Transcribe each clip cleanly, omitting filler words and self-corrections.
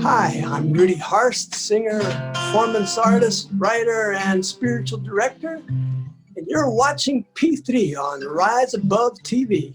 Hi, I'm Rudi Harst, singer, performance artist, writer, and spiritual director, and you're watching P3 on Rise Above TV.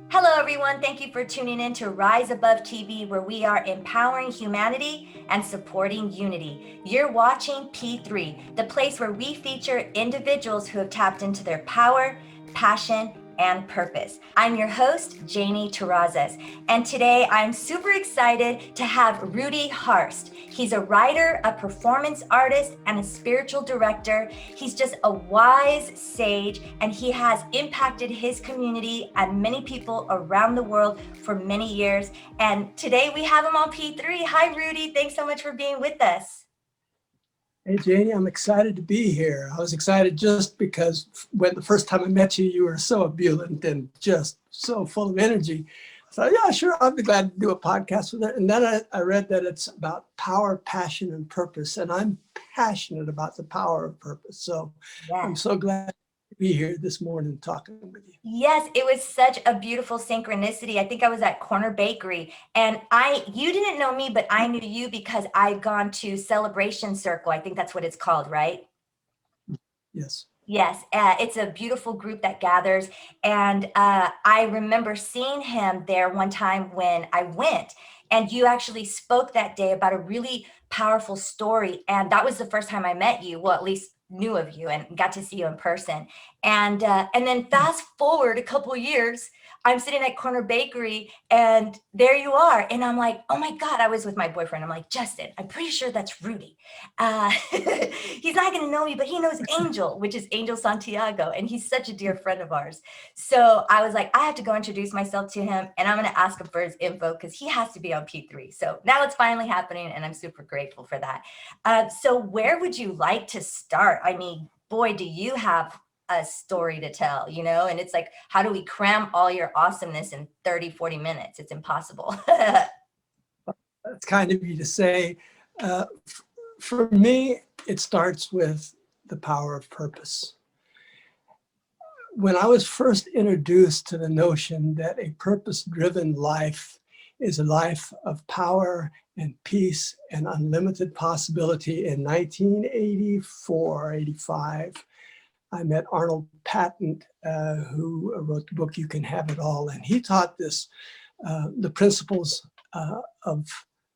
Hello, everyone. Thank you for tuning in to Rise Above TV, where we are empowering humanity and supporting unity. You're watching P3, the place where we feature individuals who have tapped into their power, passion, and purpose. I'm your host, Janie Terrazas, and today I'm super excited to have Rudi Harst. He's a writer, a performance artist, and a spiritual director. He's just a wise sage, and he has impacted his community and many people around the world for many years. And today we have him on P3. Hi, Rudi. Thanks so much for being with us. Hey, Janie, I'm excited to be here. I was excited just because when the first time I met you, you were so ebullient and just so full of energy. So yeah, sure, I'd be glad to do a podcast with it. And then I read that it's about power, passion, and purpose. And I'm passionate about the power of purpose. So Yes. I'm so glad to be here this morning talking with you. Yes, it was such a beautiful synchronicity. I think I was at Corner Bakery, and you didn't know me, but I knew you because I'd gone to Celebration Circle. I think that's what it's called, right? Yes. Yes, it's a beautiful group that gathers. And I remember seeing him there one time when I went, and you actually spoke that day about a really powerful story. And that was the first time I met you, well, at least knew of you and got to see you in person. And then fast forward a couple years, I'm sitting at Corner Bakery and there you are. And I'm like, oh my God, I was with my boyfriend. I'm like, Justin, I'm pretty sure that's Rudi. He's not going to know me, but he knows Angel, which is Angel Santiago. And he's such a dear friend of ours. So I was like, I have to go introduce myself to him, and I'm going to ask him for his info because he has to be on P3. So now it's finally happening, and I'm super grateful for that. So where would you like to start? I mean, boy, do you have a story to tell, and it's like, how do we cram all your awesomeness in 30, 40 minutes? It's impossible. That's kind of you to say. For me, it starts with the power of purpose. When I was first introduced to the notion that a purpose-driven life is a life of power and peace and unlimited possibility in 1984, 85, I met Arnold Patent, who wrote the book, You Can Have It All. And he taught this, the principles of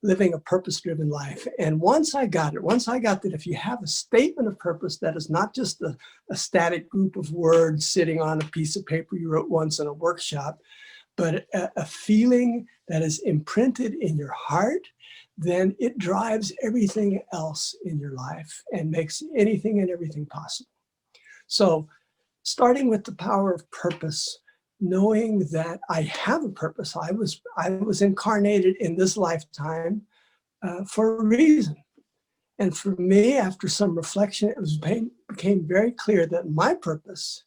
living a purpose-driven life. And once I got that if you have a statement of purpose that is not just a static group of words sitting on a piece of paper you wrote once in a workshop, but a feeling that is imprinted in your heart, then it drives everything else in your life and makes anything and everything possible. So starting with the power of purpose, knowing that I have a purpose, I was incarnated in this lifetime for a reason. And for me, after some reflection, became very clear that my purpose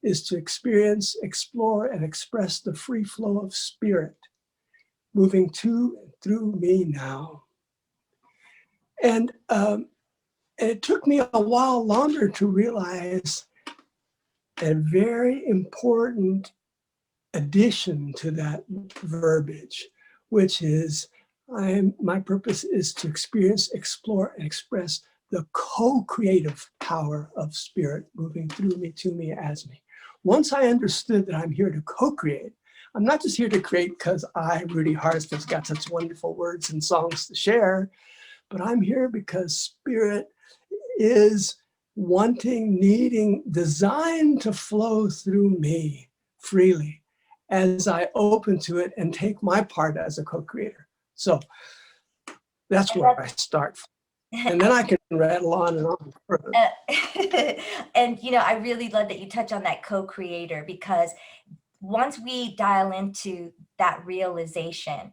is to experience, explore, and express the free flow of spirit moving to and through me now. And it took me a while longer to realize a very important addition to that verbiage, which is my purpose is to experience, explore, and express the co-creative power of spirit moving through me, to me, as me. Once I understood that I'm here to co-create, I'm not just here to create because I, Rudi Harst, has got such wonderful words and songs to share, but I'm here because spirit is wanting, needing, designed to flow through me freely as I open to it and take my part as a co-creator. So that's where I start. And then I can rattle on and on further. And, I really love that you touch on that co-creator, because once we dial into that realization,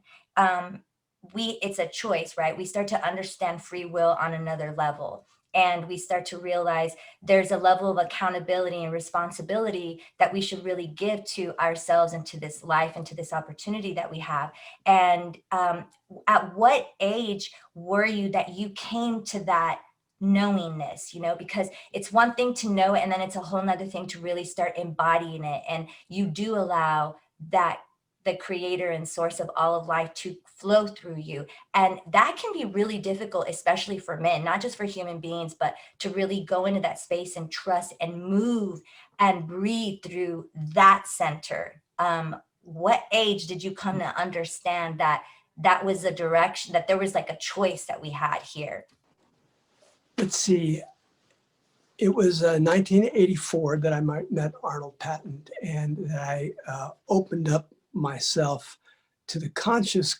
it's a choice, right? We start to understand free will on another level. And we start to realize there's a level of accountability and responsibility that we should really give to ourselves and to this life and to this opportunity that we have. And at what age were you that you came to that knowingness, because it's one thing to know it, and then it's a whole nother thing to really start embodying it. And you do allow that the creator and source of all of life to flow through you. And that can be really difficult, especially for men, not just for human beings, but to really go into that space and trust and move and breathe through that center. What age did you come to understand that that was a direction, that there was like a choice that we had here? Let's see. It was 1984 that I met Arnold Patton, and that I opened up myself to the conscious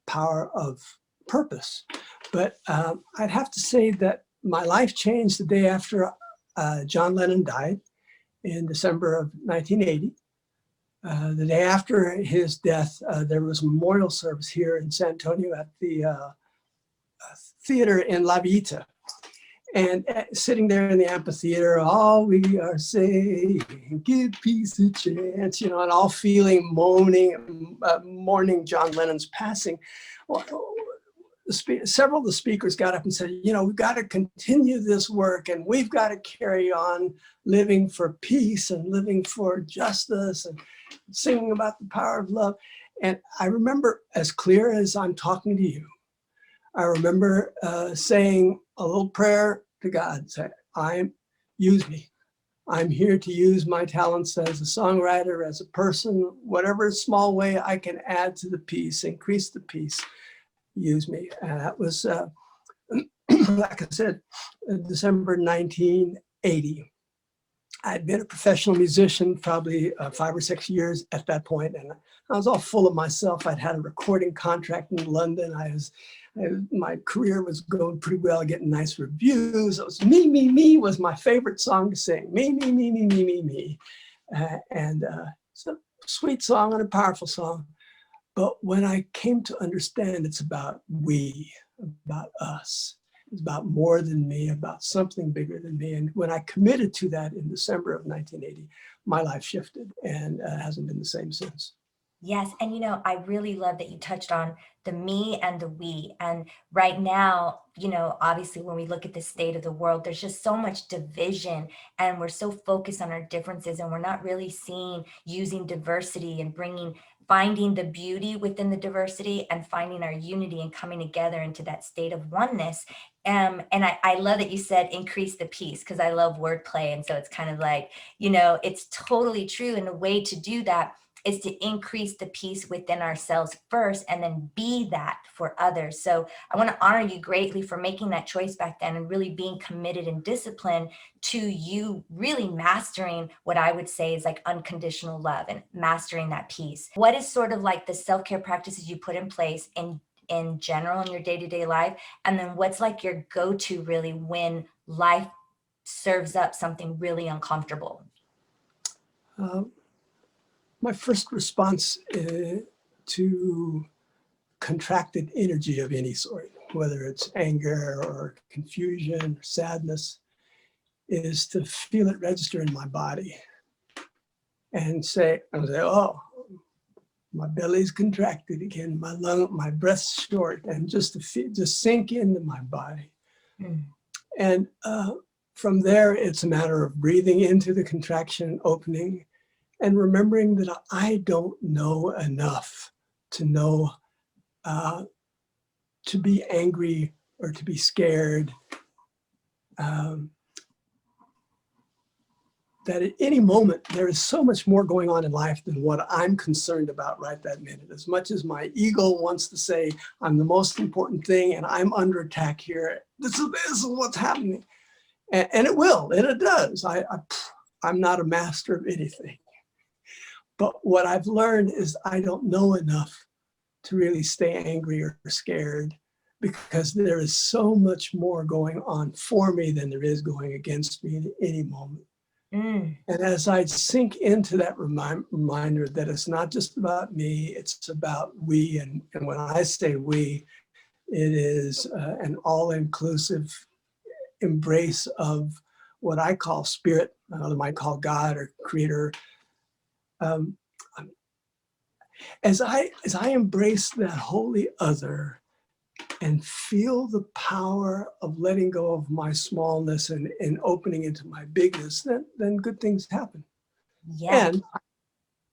power of purpose. But I'd have to say that my life changed the day after John Lennon died in December of 1980. The day after his death, there was a memorial service here in San Antonio at the theater in La Vita. And sitting there in the amphitheater, all we are saying, give peace a chance, you know, and all feeling mourning John Lennon's passing. Well, several of the speakers got up and said, you know, we've got to continue this work, and we've got to carry on living for peace and living for justice and singing about the power of love. And I remember, as clear as I'm talking to you, I remember saying a little prayer to God, say, use me. I'm here to use my talents as a songwriter, as a person, whatever small way I can add to the peace, increase the peace, use me. And that was, like I said, December 1980. I'd been a professional musician probably 5 or 6 years at that point, and I was all full of myself. I'd had a recording contract in London. My career was going pretty well, getting nice reviews. It was Me, Me, Me was my favorite song to sing. Me, me, me, me, me, me, me. It's a sweet song and a powerful song. But when I came to understand it's about we, about us, it's about more than me, about something bigger than me. And when I committed to that in December of 1980, my life shifted and hasn't been the same since. Yes. And, you know, I really love that you touched on the me and the we. And right now, you know, obviously, when we look at the state of the world, there's just so much division, and we're so focused on our differences, and we're not really using diversity and finding the beauty within the diversity and finding our unity and coming together into that state of oneness. And I love that you said increase the peace, because I love wordplay. And so it's kind of like, you know, it's totally true. And the way to do that is to increase the peace within ourselves first, and then be that for others. So I want to honor you greatly for making that choice back then, and really being committed and disciplined to you really mastering what I would say is like unconditional love and mastering that peace. What is sort of like the self-care practices you put in place in general in your day-to-day life? And then what's like your go-to really when life serves up something really uncomfortable? My first response to contracted energy of any sort, whether it's anger or confusion or sadness, is to feel it register in my body and say, oh, my belly's contracted again, my breath's short, and just to sink into my body. Mm. And from there, it's a matter of breathing into the contraction, opening, and remembering that I don't know enough to know to be angry or to be scared. That at any moment, there is so much more going on in life than what I'm concerned about right that minute. As much as my ego wants to say I'm the most important thing and I'm under attack here, this is what's happening. And it will, and it does. I'm not a master of anything. But what I've learned is I don't know enough to really stay angry or scared, because there is so much more going on for me than there is going against me at any moment. Mm. And as I sink into that reminder that it's not just about me, it's about we. And when I say we, it is an all-inclusive embrace of what I call spirit, another might call God or creator. As I embrace that holy other and feel the power of letting go of my smallness and opening into my bigness, then good things happen. Yeah. And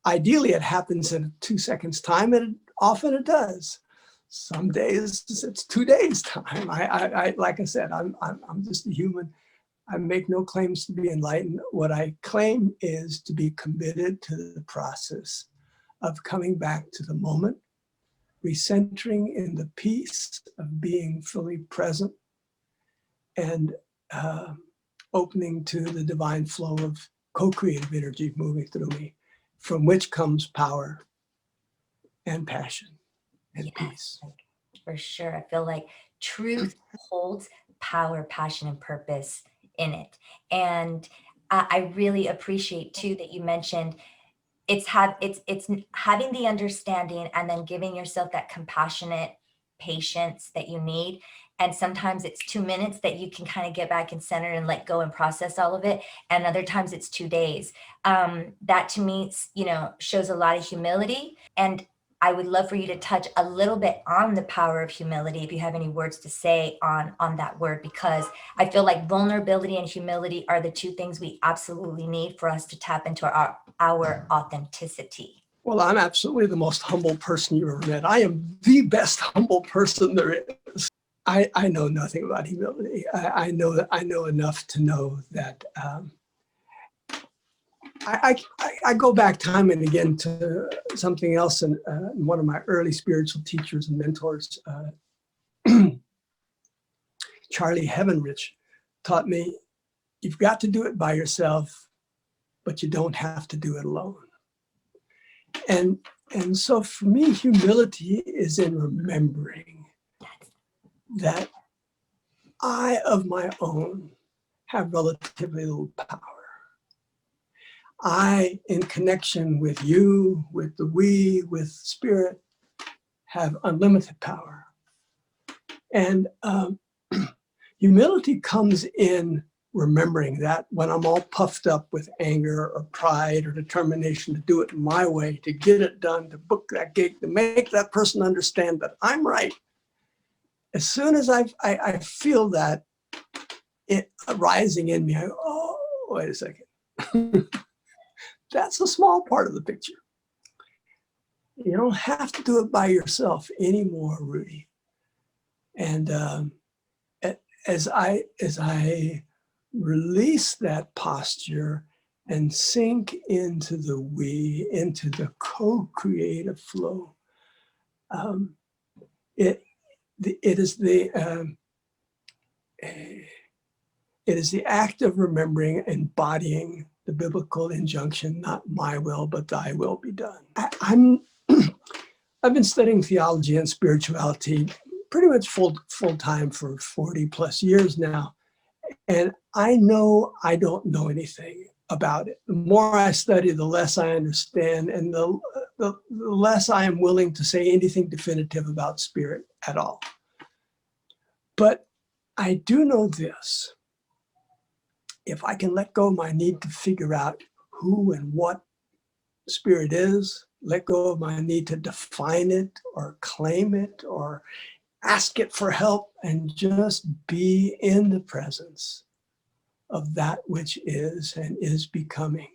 ideally it happens in 2 seconds time, and often it does. Some days it's 2 days time. I like I said, I'm just a human. I make no claims to be enlightened. What I claim is to be committed to the process of coming back to the moment, recentering in the peace of being fully present, and opening to the divine flow of co-creative energy moving through me, from which comes power and passion and peace. For sure. I feel like truth holds power, passion, and purpose in it. And I really appreciate too that you mentioned it's having the understanding and then giving yourself that compassionate patience that you need. And sometimes it's 2 minutes that you can kind of get back and center and let go and process all of it. And other times it's 2 days. That to me, shows a lot of humility. And I would love for you to touch a little bit on the power of humility, if you have any words to say on that word, because I feel like vulnerability and humility are the 2 things we absolutely need for us to tap into our authenticity. Well, I'm absolutely the most humble person you ever met. I am the best humble person there is. I know nothing about humility. I know enough to know that I go back time and again to something else, and one of my early spiritual teachers and mentors, Charlie Heavenrich, taught me, you've got to do it by yourself, but you don't have to do it alone. And so for me, humility is in remembering that I, of my own, have relatively little power. I, in connection with you, with the we, with spirit, have unlimited power. And humility comes in remembering that when I'm all puffed up with anger or pride or determination to do it my way, to get it done, to book that gig, to make that person understand that I'm right. As soon as I feel that it arising in me, I go, oh, wait a second. That's a small part of the picture. You don't have to do it by yourself anymore, Rudi. And as I release that posture and sink into the we, into the co-creative flow, it is the act of remembering, embodying the biblical injunction, not my will, but thy will be done. I've been studying theology and spirituality pretty much full time for 40 plus years now. And I know I don't know anything about it. The more I study, the less I understand, and the less I am willing to say anything definitive about spirit at all. But I do know this. If I can let go of my need to figure out who and what spirit is, let go of my need to define it or claim it or ask it for help, and just be in the presence of that which is and is becoming.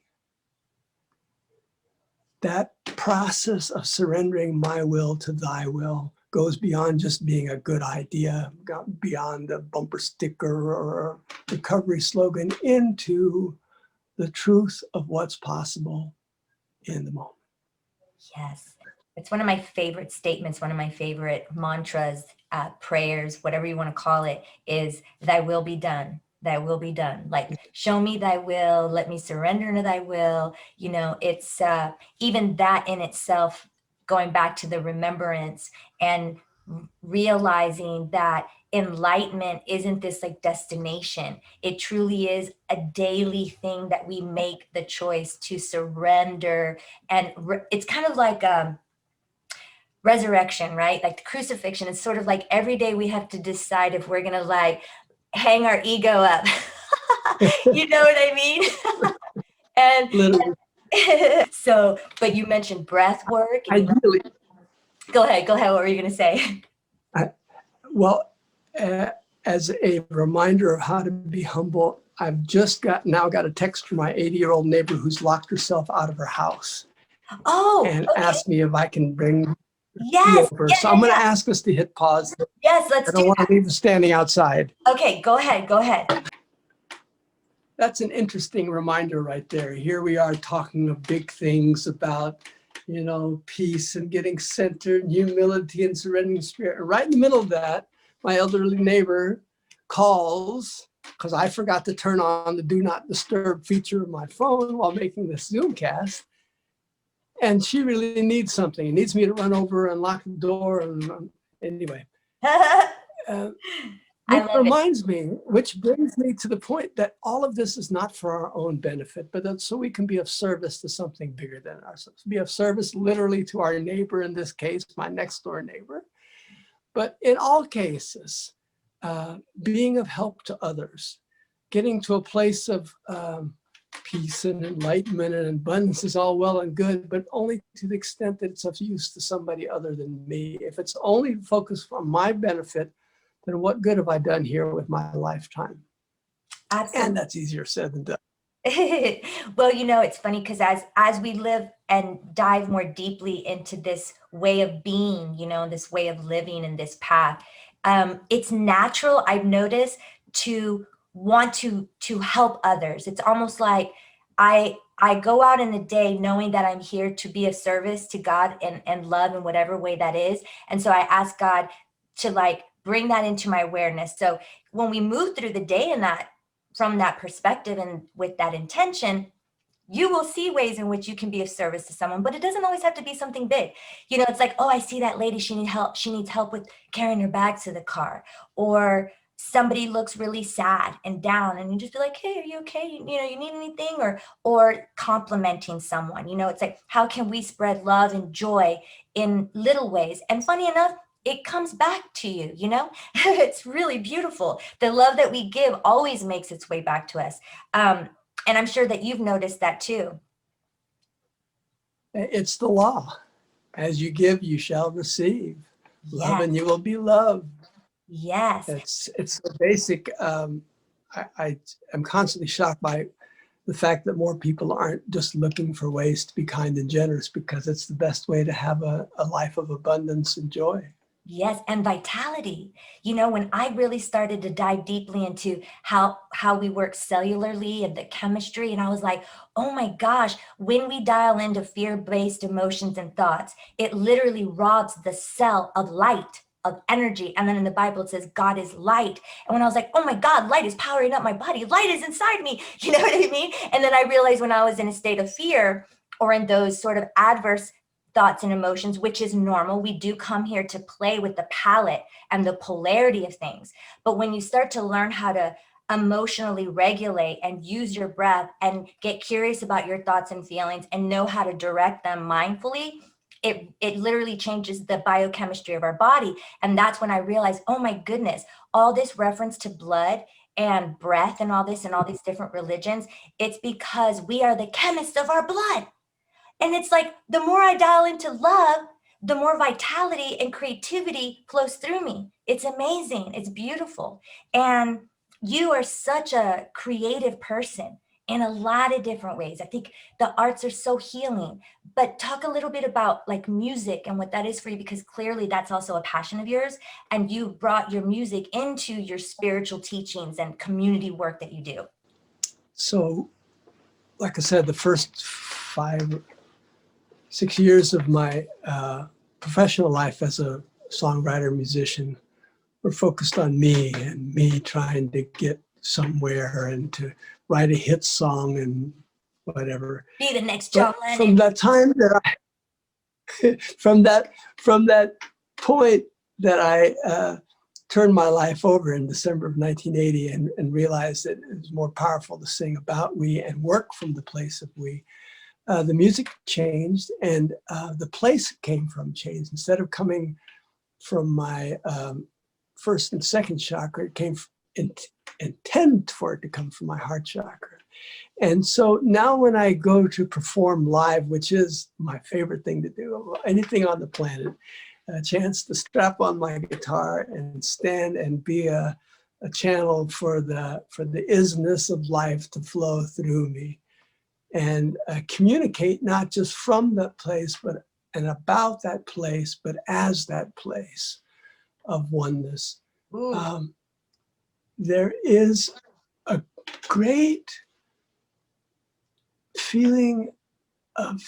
That process of surrendering my will to thy will goes beyond just being a good idea, beyond a bumper sticker or a recovery slogan, into the truth of what's possible in the moment. Yes. It's one of my favorite statements, one of my favorite mantras, prayers, whatever you want to call it, is thy will be done. Thy will be done. Like, show me thy will, let me surrender to thy will. It's even that in itself, going back to the remembrance and realizing that enlightenment isn't this like destination. It truly is a daily thing that we make the choice to surrender. And it's kind of like resurrection, right? Like the crucifixion. It's sort of like every day we have to decide if we're going to like hang our ego up. You know what I mean? and so, but you mentioned breath work. Go ahead. What were you going to say? As a reminder of how to be humble, I've just now got a text from my 80-year-old neighbor who's locked herself out of her house. Oh, and okay. asked me if I can bring you Yes. over. Yeah, So yeah, I'm going to yeah. ask us to hit pause. Yes, I let's do don't want to that. leave them standing outside. Okay, go ahead. Go ahead. That's an interesting reminder right there. Here we are talking of big things about, peace and getting centered, and humility and surrendering spirit. And right in the middle of that, my elderly neighbor calls because I forgot to turn on the do not disturb feature of my phone while making this Zoom cast. And she really needs something. It needs me to run over and lock the door. And anyway, uh, I which love it. reminds me, which brings me to the point that all of this is not for our own benefit, but that's so we can be of service to something bigger than ourselves. Be of service literally to our neighbor, in this case, my next door neighbor. But in all cases, being of help to others, getting to a place of peace and enlightenment and abundance is all well and good, but only to the extent that it's of use to somebody other than me. If it's only focused on my benefit, then what good have I done here with my lifetime? Absolutely. And that's easier said than done. Well, it's funny because as we live and dive more deeply into this way of being, this way of living in this path, it's natural, I've noticed, to want to help others. It's almost like I go out in the day knowing that I'm here to be of service to God and love in whatever way that is. And so I ask God to like bring that into my awareness. So when we move through the day in that, from that perspective and with that intention, you will see ways in which you can be of service to someone, but it doesn't always have to be something big. It's like, oh, I see that lady, she needs help with carrying her bags to the car, or somebody looks really sad and down, and you just be like, hey, are you okay? You need anything? Or complimenting someone. It's like, how can we spread love and joy in little ways? And funny enough, it comes back to you, it's really beautiful. The love that we give always makes its way back to us. And I'm sure that you've noticed that too. It's the law. As you give, you shall receive. Love Yes. and you will be loved. Yes. It's a basic. I am constantly shocked by the fact that more people aren't just looking for ways to be kind and generous, because it's the best way to have a life of abundance and joy. Yes, and vitality. When I really started to dive deeply into how we work cellularly and the chemistry, and I was like, oh my gosh, when we dial into fear-based emotions and thoughts, it literally robs the cell of light, of energy. And then in the Bible, it says God is light. And when I was like, oh my God, light is powering up my body. Light is inside me. You know what I mean? And then I realized when I was in a state of fear or in those sort of adverse thoughts and emotions, which is normal. We do come here to play with the palette and the polarity of things. But when you start to learn how to emotionally regulate and use your breath and get curious about your thoughts and feelings and know how to direct them mindfully, it literally changes the biochemistry of our body. And that's when I realized, oh my goodness, all this reference to blood and breath and all this and all these different religions, it's because we are the chemist of our blood. And it's like, the more I dial into love, the more vitality and creativity flows through me. It's amazing. It's beautiful. And you are such a creative person in a lot of different ways. I think the arts are so healing. But talk a little bit about like music and what that is for you, because clearly that's also a passion of yours. And you brought your music into your spiritual teachings and community work that you do. So, like I said, the first 6 years of my professional life as a songwriter, musician, were focused on me and me trying to get somewhere and to write a hit song and whatever. Be the next John But Lennon. from that time that from that point that I turned my life over in December of 1980 and realized that it was more powerful to sing about we and work from the place of we. The music changed, and the place it came from changed. Instead of coming from my first and second chakra, it came intend for it to come from my heart chakra. And so now when I go to perform live, which is my favorite thing to do, anything on the planet, a chance to strap on my guitar and stand and be a channel for the isness of life to flow through me. and communicate not just from that place, but and about that place, but as that place of oneness. There is a great feeling of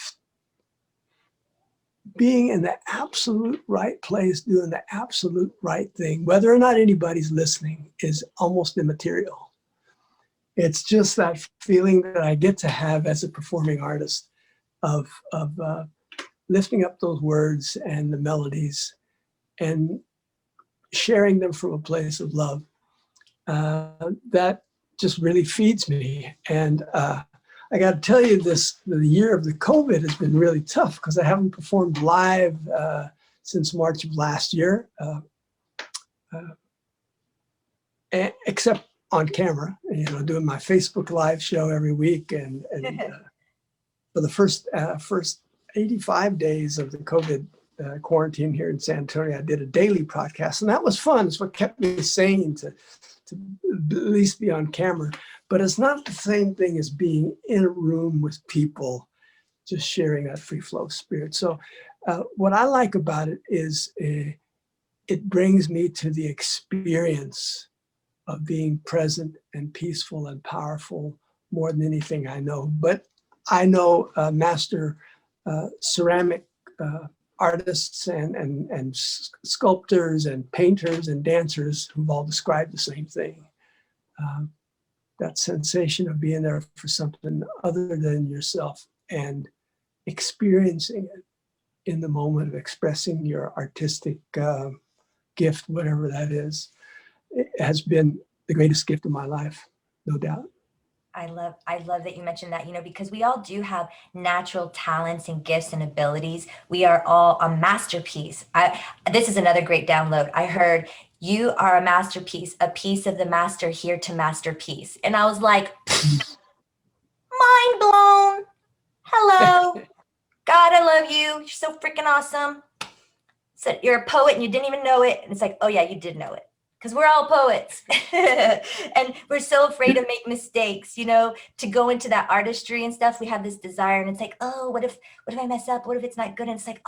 being in the absolute right place, doing the absolute right thing. Whether or not anybody's listening is almost immaterial. It's just that feeling that I get to have as a performing artist of lifting up those words and the melodies and sharing them from a place of love. That just really feeds me. And I got to tell you, the year of the COVID has been really tough because I haven't performed live since March of last year, except on camera, doing my Facebook Live show every week. And for the first 85 days of the COVID quarantine here in San Antonio, I did a daily podcast, and that was fun. It's what kept me sane to at least be on camera. But it's not the same thing as being in a room with people, just sharing that free flow spirit. So what I like about it is it brings me to the experience of being present and peaceful and powerful more than anything I know. But I know master ceramic artists and sculptors and painters and dancers who've all described the same thing. That sensation of being there for something other than yourself and experiencing it in the moment of expressing your artistic gift, whatever that is, it has been the greatest gift of my life, no doubt. I love that you mentioned that, because we all do have natural talents and gifts and abilities. We are all a masterpiece. This is another great download. I heard you are a masterpiece, a piece of the master here to masterpiece. And I was like, mind blown. Hello. God, I love you. You're so freaking awesome. So you're a poet and you didn't even know it. And it's like, oh yeah, you did know it. Because we're all poets and we're so afraid to make mistakes, to go into that artistry and stuff. We have this desire and it's like, oh, what if I mess up? What if it's not good? And it's like,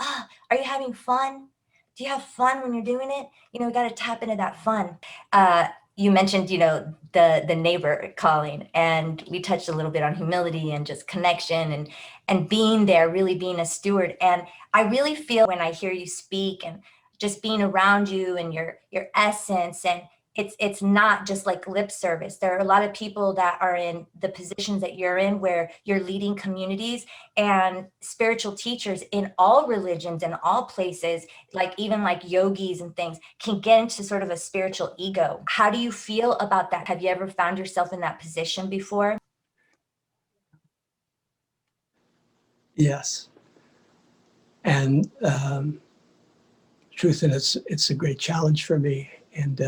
are you having fun? Do you have fun when you're doing it? We got to tap into that fun. You mentioned, the neighbor calling, and we touched a little bit on humility and just connection and being there, really being a steward. And I really feel when I hear you speak and just being around you and your essence, and it's not just like lip service. There are a lot of people that are in the positions that you're in where you're leading communities, and spiritual teachers in all religions and all places, like even like yogis and things, can get into sort of a spiritual ego. How do you feel about that? Have you ever found yourself in that position before? Yes. And truth, and it's a great challenge for me. And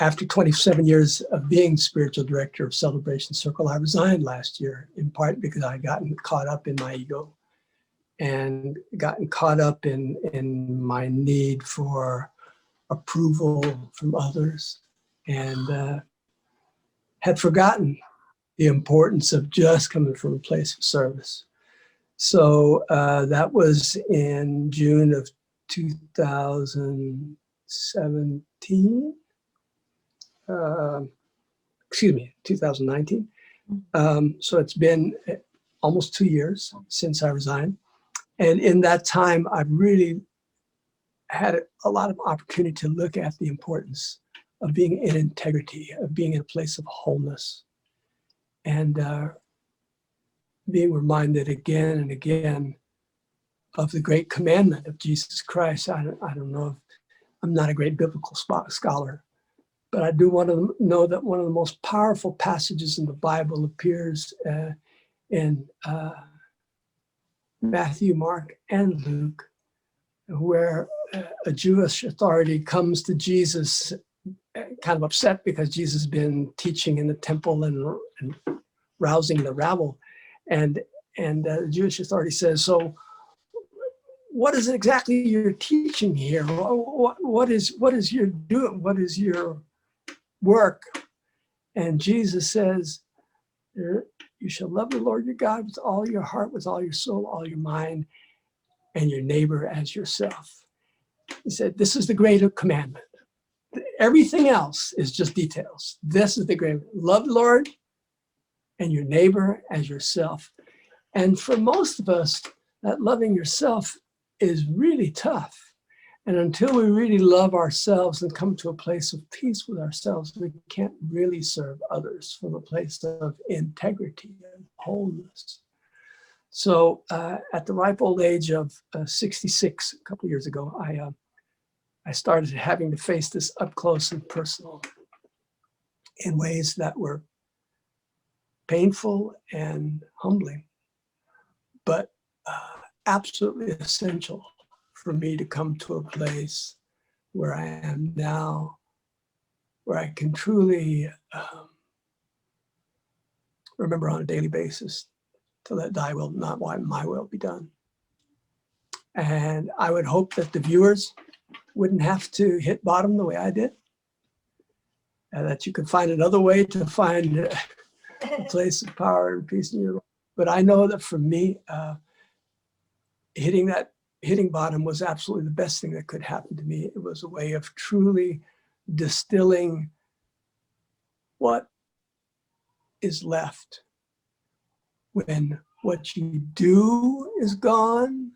after 27 years of being spiritual director of Celebration Circle, I resigned last year, in part because I gotten caught up in my ego and gotten caught up in my need for approval from others, and had forgotten the importance of just coming from a place of service. So that was in June of 2017. 2019. So it's been almost 2 years since I resigned. And in that time, I've really had a lot of opportunity to look at the importance of being in integrity, of being in a place of wholeness, and being reminded again and again of the great commandment of Jesus Christ. I don't know if I'm not a great biblical scholar, but I do want to know that one of the most powerful passages in the Bible appears in Matthew, Mark, and Luke, where a Jewish authority comes to Jesus kind of upset because Jesus has been teaching in the temple and rousing the rabble. And the Jewish authority says, so what is exactly you're teaching here? What is your doing? What is your work? And Jesus says, you shall love the Lord your God with all your heart, with all your soul, all your mind, and your neighbor as yourself. He said, this is the great commandment. Everything else is just details. This is the great, love the Lord and your neighbor as yourself. And for most of us, that loving yourself is really tough. And until we really love ourselves and come to a place of peace with ourselves, we can't really serve others from a place of integrity and wholeness. So at the ripe old age of 66, a couple of years ago, I started having to face this up close and personal in ways that were painful and humbling, but absolutely essential for me to come to a place where I am now, where I can truly remember on a daily basis to let thy will, not my will, be done. And I would hope that the viewers wouldn't have to hit bottom the way I did, and that you could find another way to find a place of power and peace in your life. But I know that for me, hitting bottom was absolutely the best thing that could happen to me. It was a way of truly distilling what is left when what you do is gone,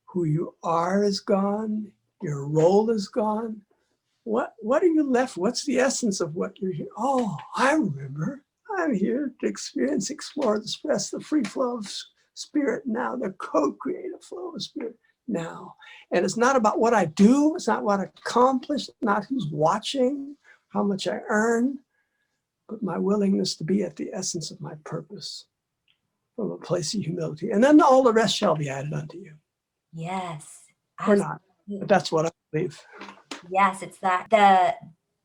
who you are is gone, your role is gone. What are you left? What's the essence of what you're here? Oh, I remember. I'm here to experience, explore, express the free flow of spirit now, the co-creative flow of spirit now. And it's not about what I do. It's not what I accomplish, not who's watching, how much I earn, but my willingness to be at the essence of my purpose from a place of humility. And then all the rest shall be added unto you. Yes. Or not. But that's what I believe. Yes, it's that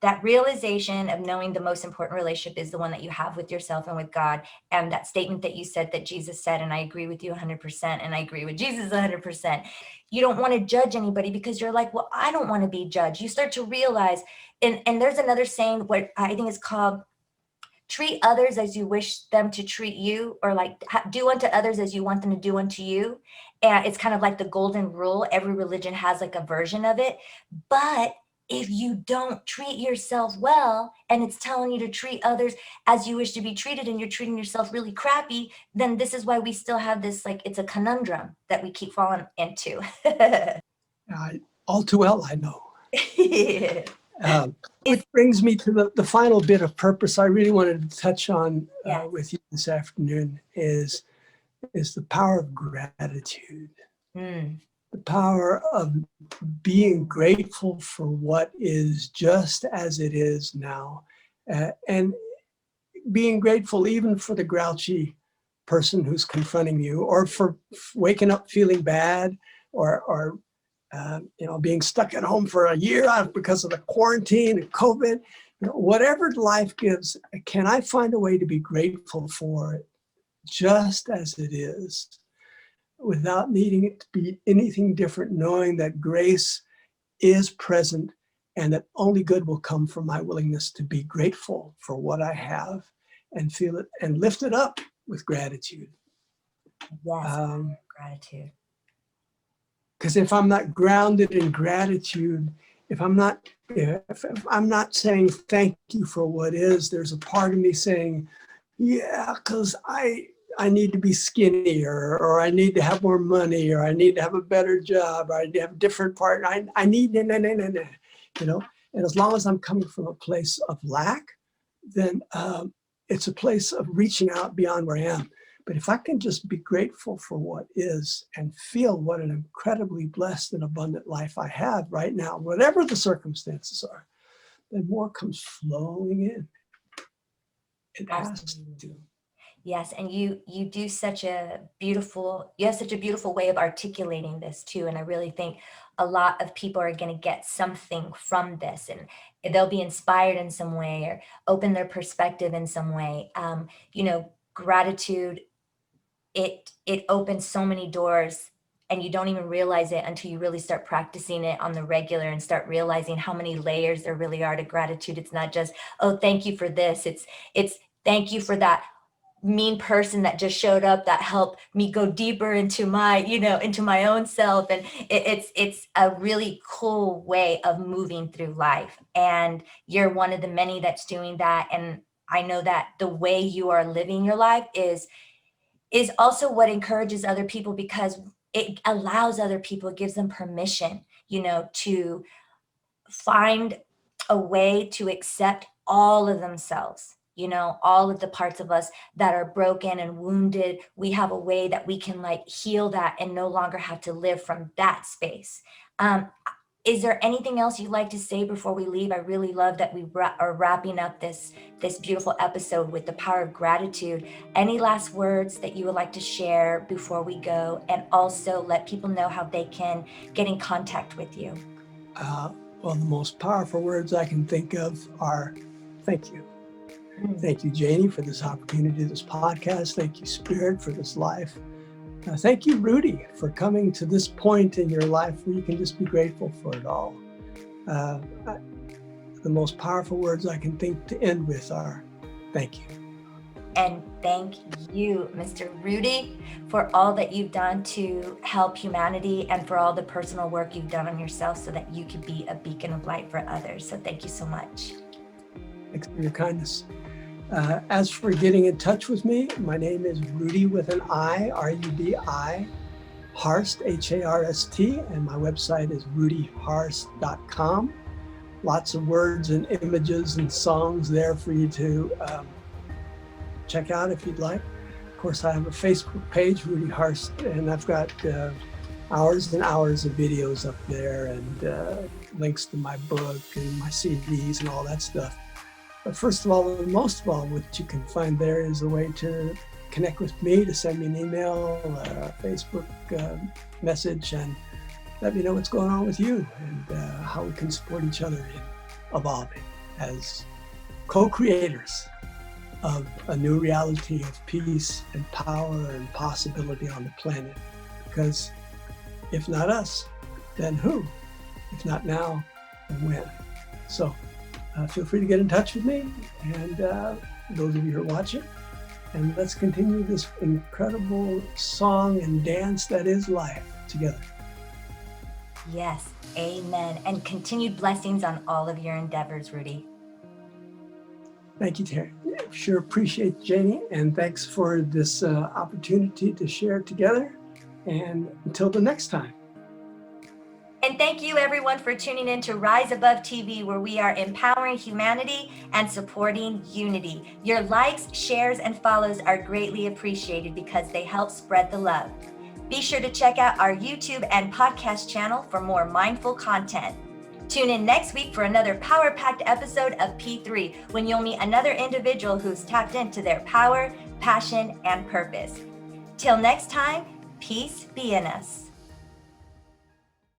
that realization of knowing the most important relationship is the one that you have with yourself and with God. And that statement that you said, that Jesus said, and I agree with you 100%, and I agree with Jesus 100%. You don't want to judge anybody because you're like, well, I don't want to be judged. You start to realize, and there's another saying, what I think is called, treat others as you wish them to treat you, or like do unto others as you want them to do unto you. And it's kind of like the golden rule. Every religion has like a version of it. But if you don't treat yourself well, and it's telling you to treat others as you wish to be treated, and you're treating yourself really crappy, then this is why we still have this, like, it's a conundrum that we keep falling into. All too well, I know. Which brings me to the final bit of purpose I really wanted to touch on with you this afternoon is the power of gratitude. The power of being grateful for what is just as it is now, and being grateful even for the grouchy person who's confronting you, or for waking up feeling bad, or being stuck at home for a year because of the quarantine and COVID. Whatever life gives, can I find a way to be grateful for it just as it is, without needing it to be anything different, knowing that grace is present and that only good will come from my willingness to be grateful for what I have and feel it and lift it up with gratitude. Yes, gratitude. Because if I'm not grounded in gratitude, if I'm not saying thank you for what is, there's a part of me saying, yeah, because I need to be skinnier, or I need to have more money, or I need to have a better job, or I need to have a different partner. I need, and as long as I'm coming from a place of lack, then it's a place of reaching out beyond where I am. But if I can just be grateful for what is and feel what an incredibly blessed and abundant life I have right now, whatever the circumstances are, then more comes flowing in. It has to. Yes, and you have such a beautiful way of articulating this too. And I really think a lot of people are going to get something from this, and they'll be inspired in some way or open their perspective in some way. Gratitude, it opens so many doors, and you don't even realize it until you really start practicing it on the regular and start realizing how many layers there really are to gratitude. It's not just, oh, thank you for this. It's thank you for that mean person that just showed up that helped me go deeper into my, into my own self. And it's a really cool way of moving through life. And you're one of the many that's doing that. And I know that the way you are living your life is also what encourages other people, because it allows other people, it gives them permission, to find a way to accept all of themselves, all of the parts of us that are broken and wounded. We have a way that we can like heal that and no longer have to live from that space. Is there anything else you'd like to say before we leave? I really love that we are wrapping up this beautiful episode with the power of gratitude. Any last words that you would like to share before we go, and also let people know how they can get in contact with you? Well, the most powerful words I can think of are thank you. Thank you, Janie, for this opportunity, this podcast. Thank you, Spirit, for this life. Thank you, Rudi, for coming to this point in your life where you can just be grateful for it all. The most powerful words I can think to end with are thank you. And thank you, Mr. Rudi, for all that you've done to help humanity and for all the personal work you've done on yourself so that you could be a beacon of light for others. So thank you so much. Thanks for your kindness. As for getting in touch with me, my name is Rudi with an I, R-U-D-I, Harst, H-A-R-S-T, and my website is rudiharst.com. Lots of words and images and songs there for you to check out if you'd like. Of course, I have a Facebook page, Rudi Harst, and I've got hours and hours of videos up there and links to my book and my CDs and all that stuff. But first of all, and most of all, what you can find there is a way to connect with me, to send me an email, a Facebook message, and let me know what's going on with you and how we can support each other in evolving as co-creators of a new reality of peace and power and possibility on the planet. Because if not us, then who? If not now, then when? So feel free to get in touch with me, and those of you who are watching, and let's continue this incredible song and dance that is life together. Yes, amen. And continued blessings on all of your endeavors, Rudi. Thank you, Terry. Sure appreciate Janie, and thanks for this opportunity to share together. And until the next time. And thank you everyone for tuning in to Rise Above TV, where we are empowering humanity and supporting unity. Your likes, shares, and follows are greatly appreciated because they help spread the love. Be sure to check out our YouTube and podcast channel for more mindful content. Tune in next week for another power-packed episode of P3, when you'll meet another individual who's tapped into their power, passion, and purpose. Till next time, peace be in us.